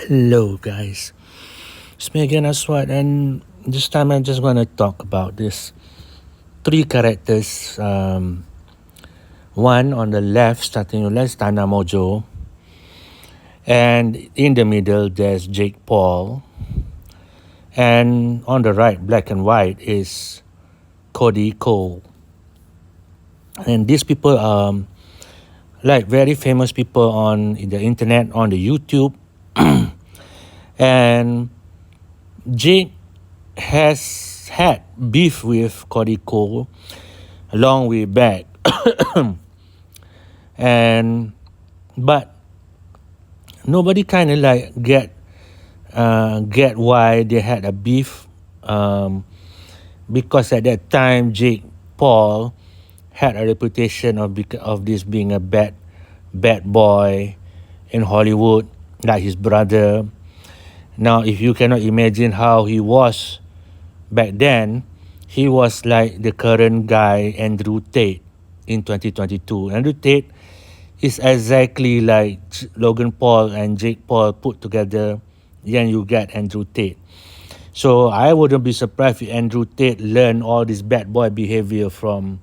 Hello, guys. It's me again, Aswad, and this time I'm just going to talk about this three characters. One on the left, starting on the left, Tana Mongeau, and in the middle there's Jake Paul, and on the right, black and white, is Cody Ko. And these people are like very famous people on the internet, on the YouTube, and Jake has had beef with Cody Ko a long way back, and but nobody kind of like get why they had a beef, because at that time Jake Paul had a reputation of this being a bad boy in Hollywood, like his brother. Now, if you cannot imagine how he was back then, he was like the current guy Andrew Tate in 2022. Andrew Tate is exactly like Logan Paul and Jake Paul put together. Then you get Andrew Tate. So I wouldn't be surprised if Andrew Tate learned all this bad boy behavior from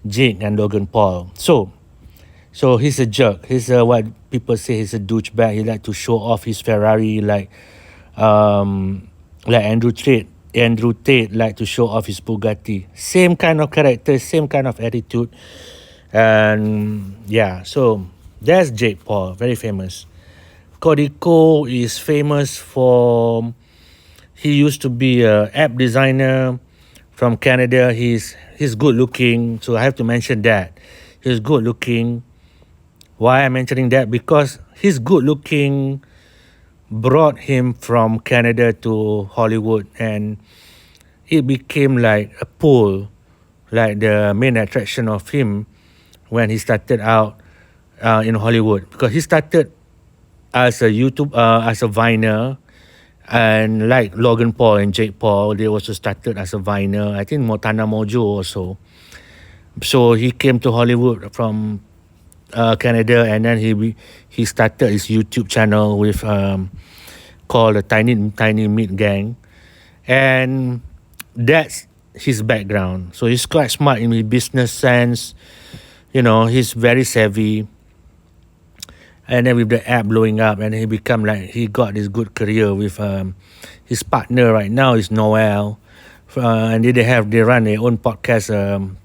Jake and Logan Paul. So he's a jerk. He's what people say, he's a douchebag. He like to show off his Ferrari, like Andrew Tate. Andrew Tate like to show off his Bugatti. Same kind of character, same kind of attitude. And yeah, so that's Jake Paul, very famous. Cody Ko is famous for, he used to be a app designer from Canada. He's good looking, so I have to mention that. He's good looking. Why I'm mentioning that? Because he's good looking brought him from Canada to Hollywood, and it became like a pull, like the main attraction of him when he started out in Hollywood, because he started as a Viner, and like Logan Paul and Jake Paul, they also started as a Viner. I think Tana Mongeau also. So he came to Hollywood from Canada, and then he started his YouTube channel with called the Tiny Meat Gang, and that's his background. So he's quite smart in his business sense. He's very savvy. And then with the app blowing up, and he got this good career with his partner right now is Noel, and they run their own podcast,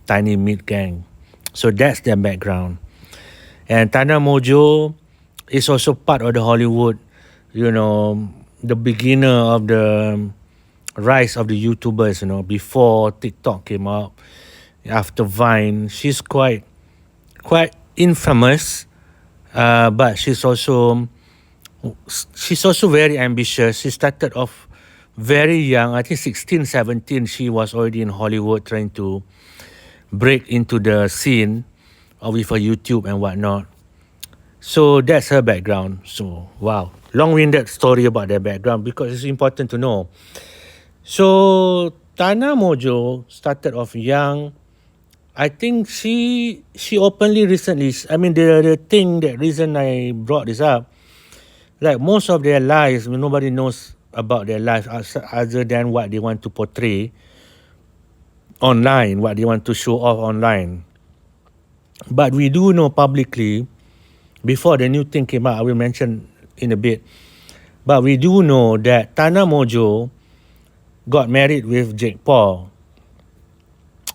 Tiny Meat Gang. So that's their background. And Tana Mongeau is also part of the Hollywood, the beginner of the rise of the YouTubers, before TikTok came out, after Vine. She's quite infamous, but she's also very ambitious. She started off very young. I think 16, 17, she was already in Hollywood trying to break into the scene with her YouTube and whatnot. So that's her background. So wow, long-winded story about their background, because it's important to know. So Tana Mongeau started off young. I think she openly recently, I mean, the reason I brought this up, like most of their lives, nobody knows about their life other than what they want to portray online, what they want to show off online. But we do know publicly, before the new thing came out, I will mention in a bit, but we do know that Tana Mongeau got married with Jake Paul.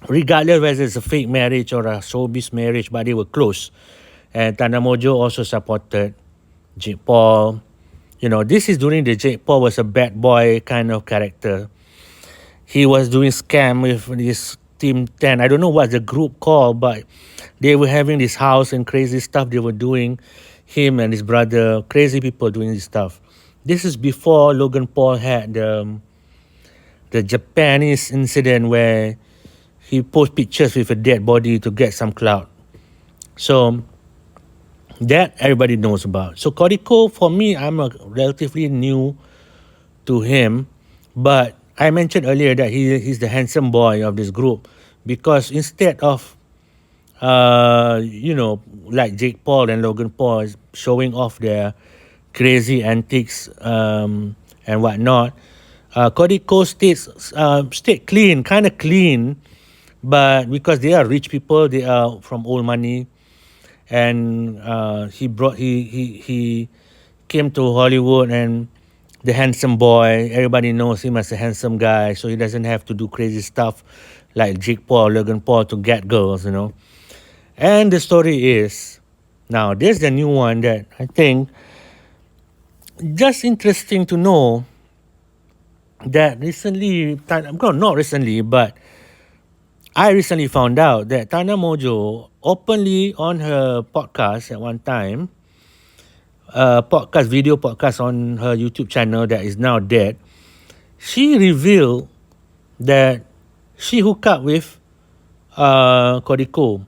Regardless whether it's a fake marriage or a showbiz marriage, but they were close. And Tana Mongeau also supported Jake Paul. This is during the Jake Paul was a bad boy kind of character. He was doing scam with this Team 10. I don't know what the group called, but they were having this house and crazy stuff they were doing. Him and his brother, crazy people doing this stuff. This is before Logan Paul had the Japanese incident where he post pictures with a dead body to get some clout. So that everybody knows about. So Cody Ko, for me, I'm relatively new to him, but I mentioned earlier that he's the handsome boy of this group, because instead of like Jake Paul and Logan Paul showing off their crazy antics and whatnot. Cody Ko stayed clean, kind of clean, but because they are rich people, they are from old money, and he came to Hollywood, and the handsome boy, everybody knows him as a handsome guy, so he doesn't have to do crazy stuff like Jake Paul, Logan Paul to get girls, you know. And the story is, now there's the new one that I think just interesting to know that recently, well, not recently, but I recently found out that Tana Mongeau openly on her podcast at one time, video podcast on her YouTube channel that is now dead, she revealed that she hooked up with Cody Ko.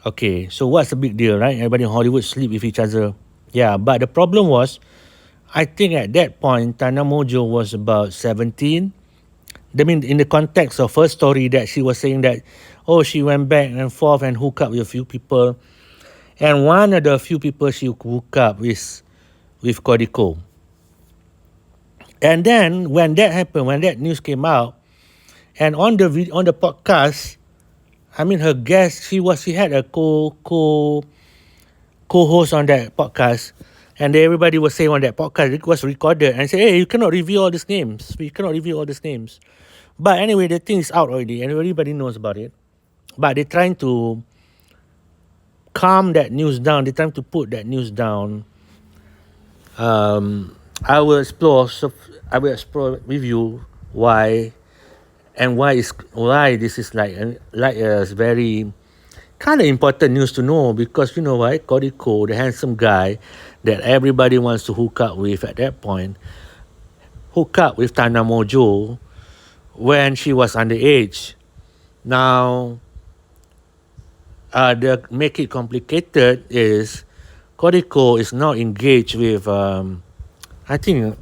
Okay, so what's the big deal, right? Everybody in Hollywood sleep with each other. Yeah, but the problem was, I think at that point, Tana Mongeau was about 17. I mean, in the context of her story that she was saying that, oh, she went back and forth and hooked up with a few people. And one of the few people she hooked up with Cody Ko. And then when that happened, when that news came out, and on the podcast, I mean, her guest, she had a co-host on that podcast, and everybody was saying on that podcast, it was recorded, and say, hey, you cannot reveal all these names. We cannot reveal all these names. But anyway, the thing is out already, and everybody knows about it. But they're trying to calm that news down. They're trying to put that news down. I will explore with you why this is like a very kind of important news to know, because you know why Cody Ko, the handsome guy that everybody wants to hook up with at that point, hook up with Tana Mongeau when she was underage. Now, the make it complicated is Cody Ko is now engaged with I think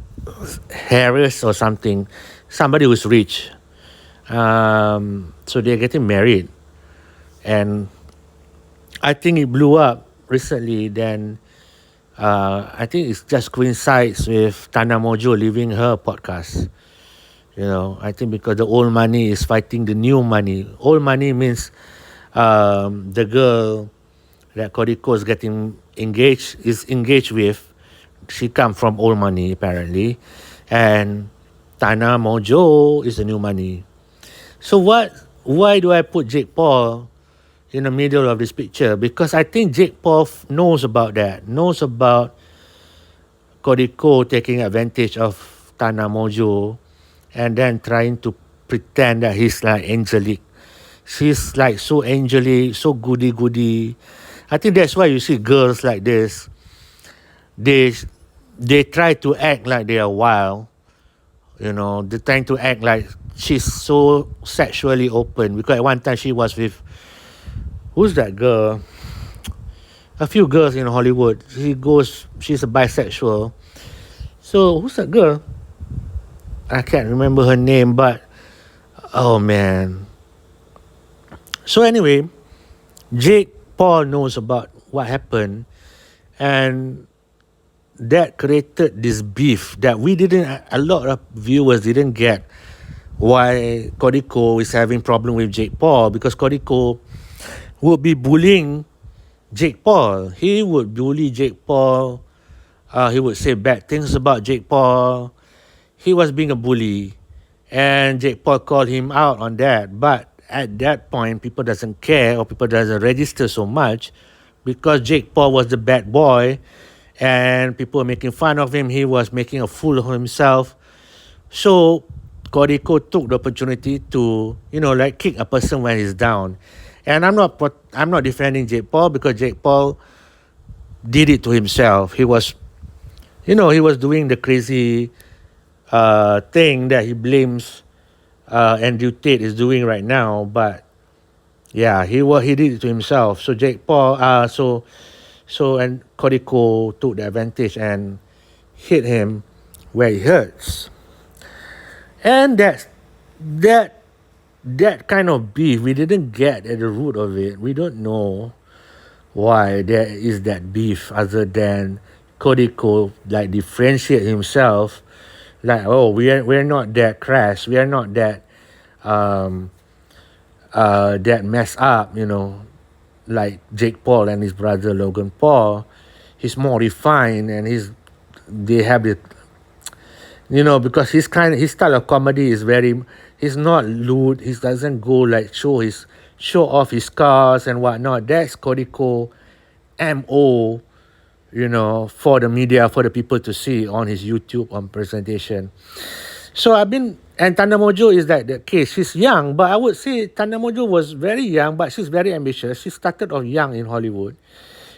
Harris or somebody who's rich. So they're getting married, and I think it blew up recently. Then I think it just coincides with Tana Mongeau leaving her podcast. You know, I think because the old money is fighting the new money. Old money means the girl that Cody Ko is engaged with. She come from old money apparently, and Tana Mongeau is the new money. So why do I put Jake Paul in the middle of this picture? Because I think Jake Paul knows about that, knows about Cody Ko taking advantage of Tana Mongeau and then trying to pretend that he's like angelic. She's like so angelic, so goody. I think that's why you see girls like this. They try to act like they are wild. You know, they're trying to act like she's so sexually open. Because at one time she was with, who's that girl? A few girls in Hollywood. She's a bisexual. So who's that girl? I can't remember her name, but oh man. So anyway, Jake Paul knows about what happened, and that created this beef that a lot of viewers didn't get why Cody Ko is having problem with Jake Paul, because Cody Ko would be bullying Jake Paul. He would bully Jake Paul. He would say bad things about Jake Paul. He was being a bully, and Jake Paul called him out on that. But at that point, people doesn't care, or people doesn't register so much, because Jake Paul was the bad boy, and people were making fun of him. He was making a fool of himself. So Cody Ko took the opportunity to, like kick a person when he's down. And I'm not defending Jake Paul, because Jake Paul did it to himself. He was doing the crazy thing that he blames Andrew Tate is doing right now. But yeah, he did it to himself. So Jake Paul, and Cody Ko took the advantage and hit him where it hurts. And that kind of beef, we didn't get at the root of it. We don't know why there is that beef, other than Cody Ko like differentiate himself, like, oh, we're not that crass, we are not that um that mess up, like Jake Paul and his brother Logan Paul. He's more refined, and they have the, because his style of comedy is very, he's not lewd, he doesn't go like show off his cars and whatnot. That's Cody Ko MO, for the media, for the people to see on his YouTube on presentation. So and Tana Mongeau is like the case. She's young, but I would say Tana Mongeau was very young, but she's very ambitious. She started off young in Hollywood,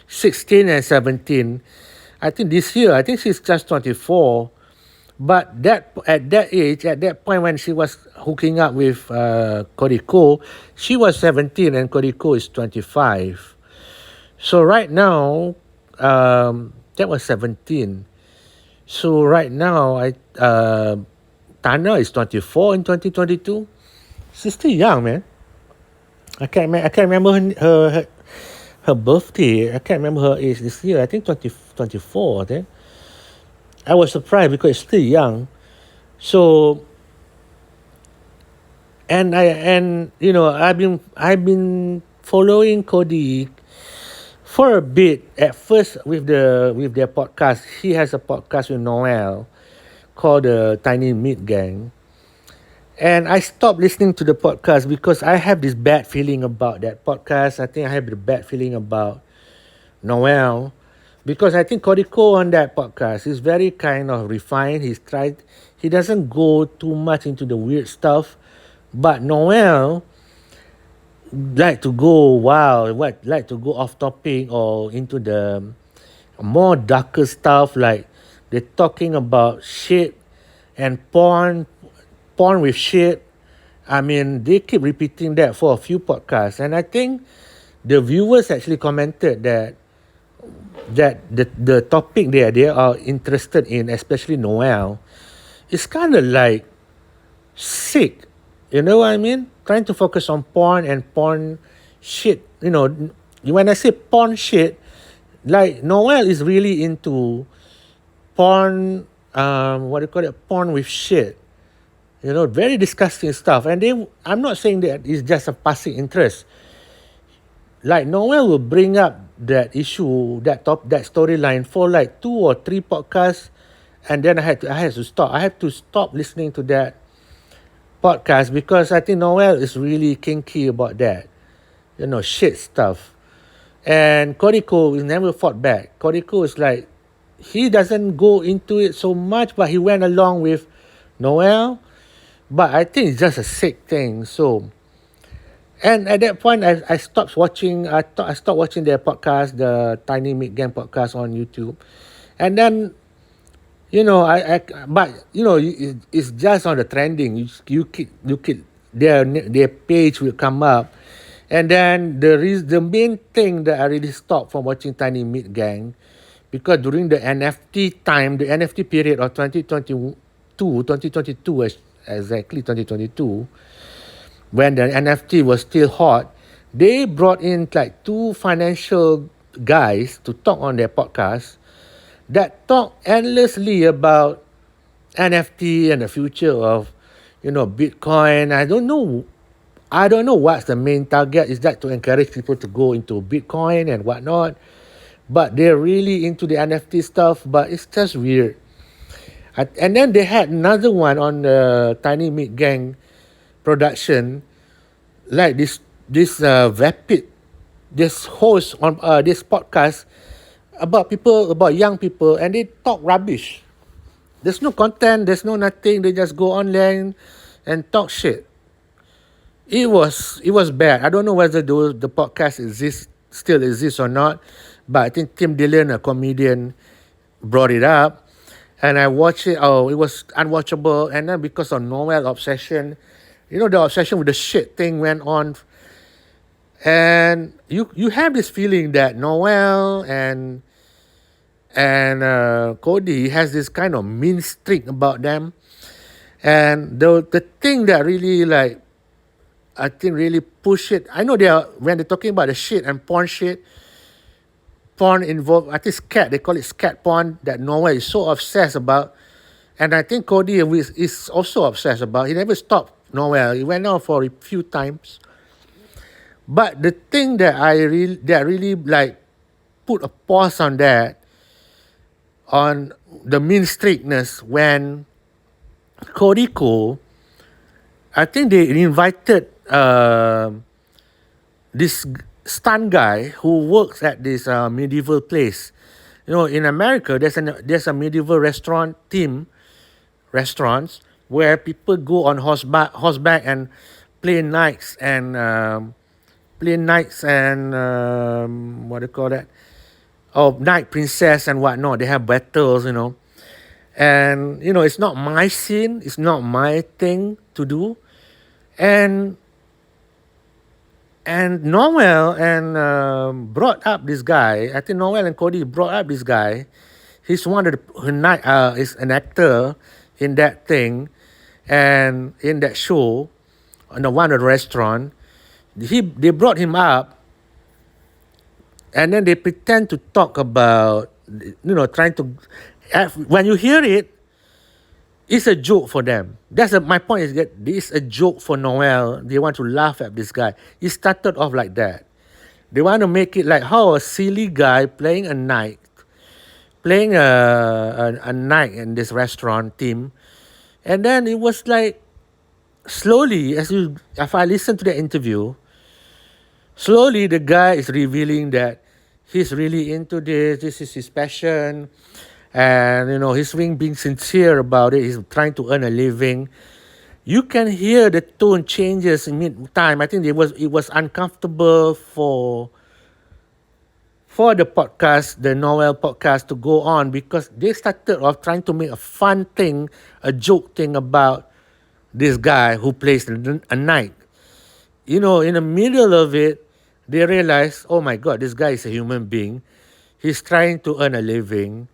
16 and 17. I think this year, I think she's just 24. But at that age, at that point when she was hooking up with Cody Ko, she was 17 and Cody Ko is 25. So right now, that was 17. So right now, Tana is 24 in 2022. She's still young, man. I can't remember her birthday. I can't remember her age this year. I think 24. I think. I was surprised because it's still young. So, I've been following Cody for a bit. At first with their podcast, he has a podcast with Noel called the Tiny Meat Gang. And I stopped listening to the podcast because I have this bad feeling about that podcast. I think I have the bad feeling about Noel, because I think Cody Ko on that podcast is very kind of refined. He doesn't go too much into the weird stuff, but Noel like to go like to go off topic or into the more darker stuff, like they're talking about shit and porn with shit. I mean, they keep repeating that for a few podcasts, and I think the viewers actually commented that the topic they are interested in, especially Noel, is kind of like sick. You know what I mean? Trying to focus on porn and porn shit. When I say porn shit, like Noel is really into porn. What do you call it? Porn with shit. Very disgusting stuff. And I'm not saying that it's just a passing interest. Like Noel will bring up that issue, that storyline for like 2 or 3 podcasts, and then I had to stop. I have to stop listening to that podcast because I think Noel is really kinky about that, shit stuff. And Cody Ko is never fought back. Cody Ko is like, he doesn't go into it so much, but he went along with Noel. But I think it's just a sick thing. So, and at that point, I stopped watching. I stopped watching their podcast, the Tiny Meat Gang podcast on YouTube, and then, it's just on the trending. You keep their page will come up, and then the main thing that I really stopped from watching Tiny Meat Gang, because during the NFT time, the NFT period of 2022, exactly 2022, when the NFT was still hot, they brought in like 2 financial guys to talk on their podcast that talk endlessly about NFT and the future of, Bitcoin. I don't know what's the main target. Is that to encourage people to go into Bitcoin and whatnot? But they're really into the NFT stuff, but it's just weird. And then they had another one on the Tiny Meat Gang production, like this vapid, this host on this podcast about young people, and they talk rubbish. There's no content, there's no nothing. They just go online and talk shit. It was bad. I don't know whether the podcast still exists or not, but I think Tim Dillon, a comedian, brought it up, and I watched it. Oh, it was unwatchable. And then because of Noel obsession, the obsession with the shit thing went on, and you have this feeling that Noel and Cody has this kind of mean streak about them. And the thing that really, like, I think really push it. I know when they're talking about the shit and porn shit, porn involved. I think scat. They call it scat porn that Noel is so obsessed about, and I think Cody is also obsessed about. He never stopped Noel. He went out for a few times. But the thing that really like put a pause on that, on the mean streakness, when Cody Ko, I think they invited this stunt guy who works at this medieval place. You know, in America, there's a medieval restaurants where people go on horseback and play knights and what do you call that? Oh, knight princess and whatnot. They have battles, you know. And you know, it's not my scene. It's not my thing to do. And Noel and brought up this guy. I think Noel and Cody brought up this guy. He's one of the is an actor in that thing, and in that show, on the one at the restaurant. They brought him up, and then they pretend to talk about, you know, trying to. When you hear it, it's a joke for them. My point is that this is a joke for Noel. They want to laugh at this guy. It started off like that. They want to make it like how a silly guy playing a knight in this restaurant team, and then it was like slowly, if I listen to the interview, slowly the guy is revealing that he's really into this. This is his passion, and you know he's being sincere about it. He's trying to earn a living. You can hear the tone changes in mid-time. I think it was uncomfortable for the podcast, the Noel podcast, to go on, because they started off trying to make a fun thing, a joke thing about this guy who plays a knight. You know, in the middle of it, they realized, oh my God, this guy is a human being. He's trying to earn a living.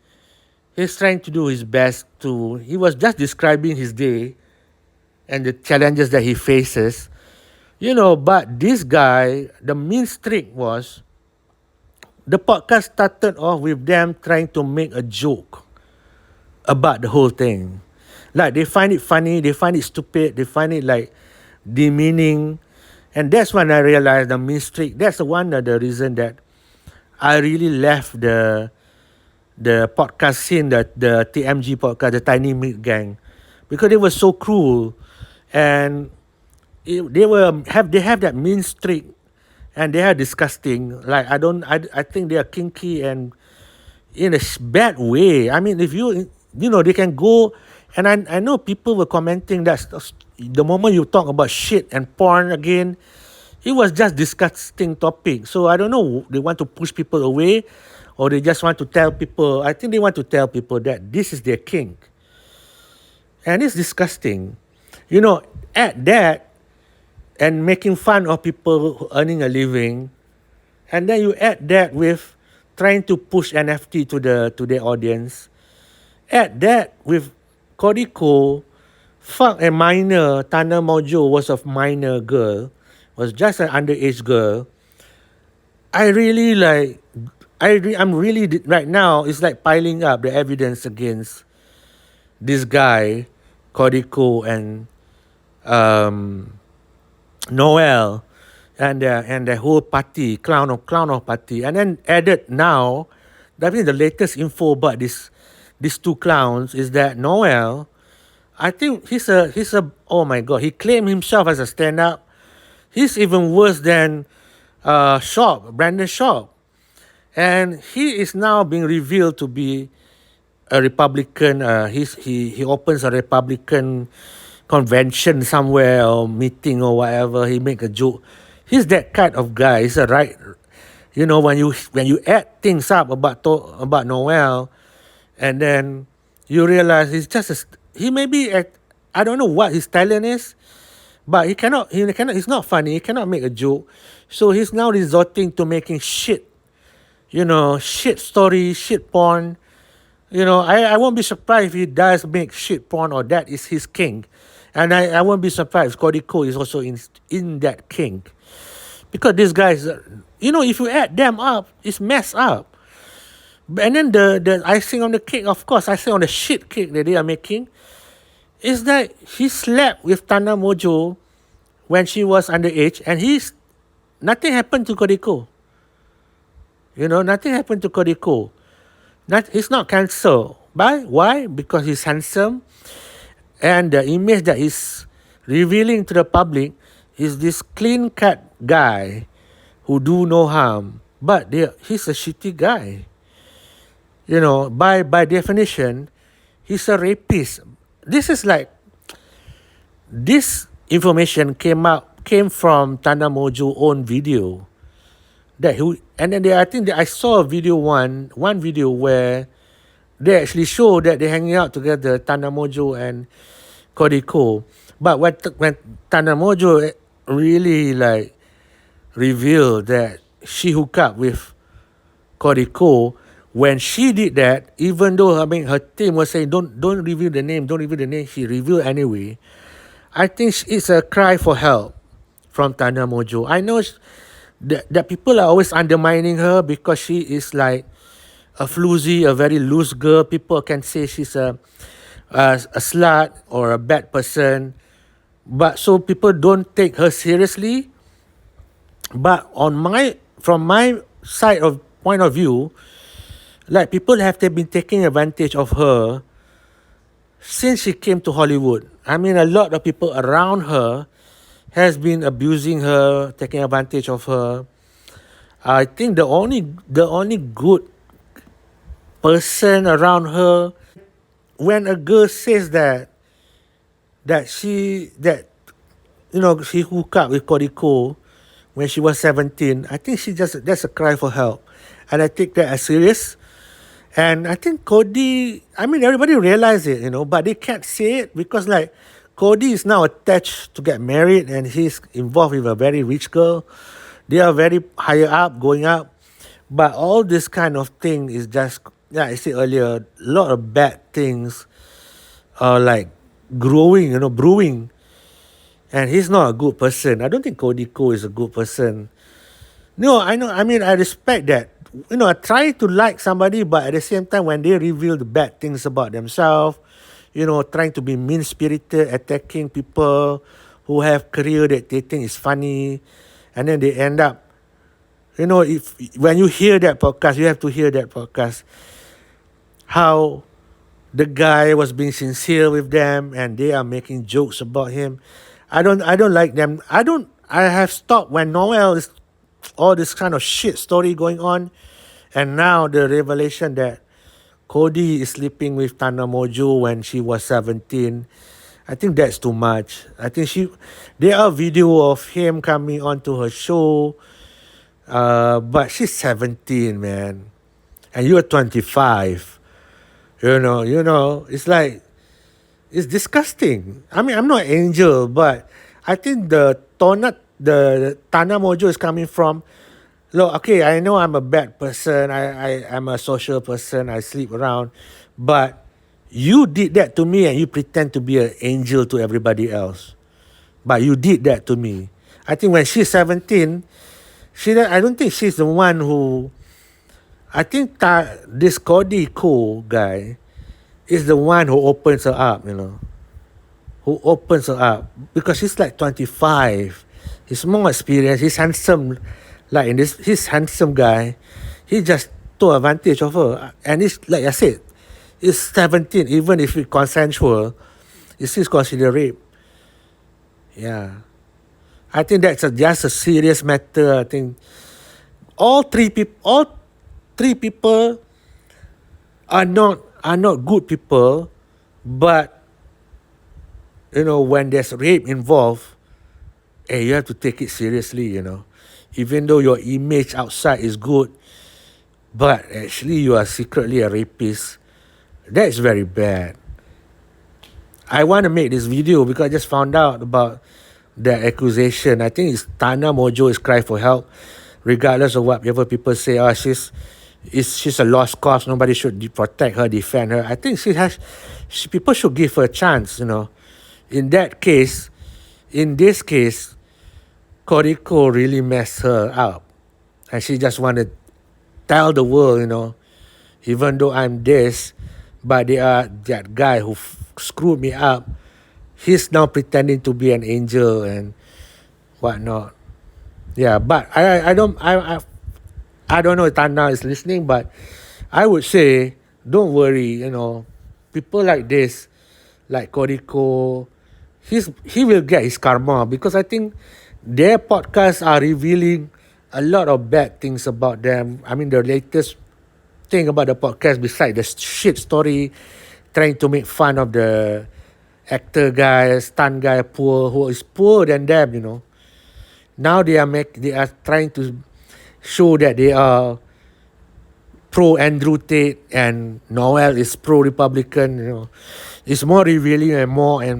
He's trying to do his best he was just describing his day and the challenges that he faces. You know, but this guy, the mean streak was, the podcast started off with them trying to make a joke about the whole thing. Like, they find it funny, they find it stupid, they find it like demeaning. And that's when I realized the mean streak. That's one of the reason that I really left the podcast scene, the TMG podcast, the Tiny Meat Gang, because it was so cruel, and they have that mean streak, and they are disgusting. Like, I think they are kinky and in a bad way. I mean, if you know, they can go, and I know people were commenting that the moment you talk about shit and porn again, it was just disgusting topic. So I don't know, they want to push people away, or they just want to tell people. I think they want to tell people that this is their kink, and it's disgusting. You know, at that, and making fun of people earning a living, and then you add that with trying to push NFT to the audience. Add that with Cody Ko fuck a minor. Tana Mongeau was a minor girl, was just an underage girl. I'm really right now, it's like piling up the evidence against this guy, Cody Ko, and Noel, and the whole party, clown of party. And then added now, I think the latest info about these two clowns is that Noel, I think he's a oh my God, he claimed himself as a stand-up. He's even worse than Brandon Schaub. And he is now being revealed to be a Republican. He opens a Republican convention somewhere, or meeting or whatever. He make a joke. He's that kind of guy. He's a right. You know, when you add things up about Noel, and then you realize he may be I don't know what his talent is, but he cannot. He's not funny. He cannot make a joke. So he's now resorting to making shit. You know, shit stories, shit porn. You know, I won't be surprised if he does make shit porn, or that is his kink. And I won't be surprised if Cody Ko is also in that kink. Because these guys, you know, if you add them up, it's messed up. And then the icing on the cake, of course, icing on the shit cake that they are making, is that he slept with Tana Mongeau when she was underage, and nothing happened to Cody Ko. Nothing happened to Cody Ko. He's not cancelled. Why? Because he's handsome, and the image that he's revealing to the public is this clean-cut guy who do no harm. But he's a shitty guy. By definition, he's a rapist. This information came from Tana Mongeau's own video. I think that I saw a video one video where they actually show that they're hanging out together, Tana Mongeau and Cody Ko. But when Tana Mongeau really revealed that she hooked up with Cody Ko, when she did that, even though her team was saying don't reveal the name, she revealed anyway. I think it's a cry for help from Tana Mongeau. I know that people are always undermining her because she is like a floozy, a very loose girl. People can say she's a slut or a bad person, but so people don't take her seriously. But from my point of view, like people have been taking advantage of her since she came to Hollywood. I mean, a lot of people around her has been abusing her, taking advantage of her. I think the only good person around her, when a girl says that she hooked up with Cody Ko when she was 17, I think that's a cry for help, and I take that as serious. And I think Cody, everybody realizes it, but they can't say it because Cody is now attached to get married and he's involved with a very rich girl. They are very higher up, going up. But all this kind of thing is just, like I said earlier, a lot of bad things are brewing. And he's not a good person. I don't think Cody Ko is a good person. No, I know. I respect that. I try to like somebody, but at the same time, when they reveal the bad things about themselves, trying to be mean-spirited, attacking people who have career that they think is funny, and then they end up, when you hear that podcast, you have to hear that podcast, how the guy was being sincere with them, and they are making jokes about him. I don't like them. I have stopped when Noel is all this kind of shit story going on, and now the revelation that Cody is sleeping with Tana Mongeau when she was 17. I think that's too much. I think there are video of him coming onto her show, but she's 17, man, and you're 25. It's disgusting. I'm not an angel, but I think the Tana Mongeau is coming from, look, okay, I know I'm a bad person, I'm a social person, I sleep around, but you did that to me and you pretend to be an angel to everybody else. But you did that to me. I think when she's 17, I don't think she's the one who, I think this Cody Ko guy is the one who opens her up, who opens her up, because she's like 25. He's more experienced, he's handsome, he's handsome guy. He just took advantage of her, and it's like I said, it's 17. Even if it's consensual, it's still considered rape. Yeah, I think that's just a serious matter. I think all three people are not good people, but when there's rape involved, you have to take it seriously. Even though your image outside is good, but actually you are secretly a rapist. That is very bad. I want to make this video because I just found out about the accusation. I think it's Tana Mongeau is crying for help, regardless of whatever people say. She's a lost cause. Nobody should protect her, defend her. I think people should give her a chance. In this case, Cody Ko really messed her up, and she just wanted to tell the world, even though I'm this, but they are that guy who screwed me up. He's now pretending to be an angel and whatnot. Yeah, but I don't know if Tana is listening, but I would say don't worry. People like this, like Cody Ko, he will get his karma because I think their podcasts are revealing a lot of bad things about them. I mean, the latest thing about the podcast, besides the shit story, trying to make fun of the actor guy, stunt guy, who is poorer than them. Now they are trying to show that they are pro Andrew Tate and Noel is pro Republican. It's more revealing and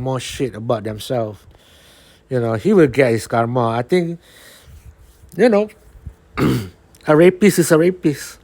more shit about themselves. He will get his karma. I think, a rapist is a rapist.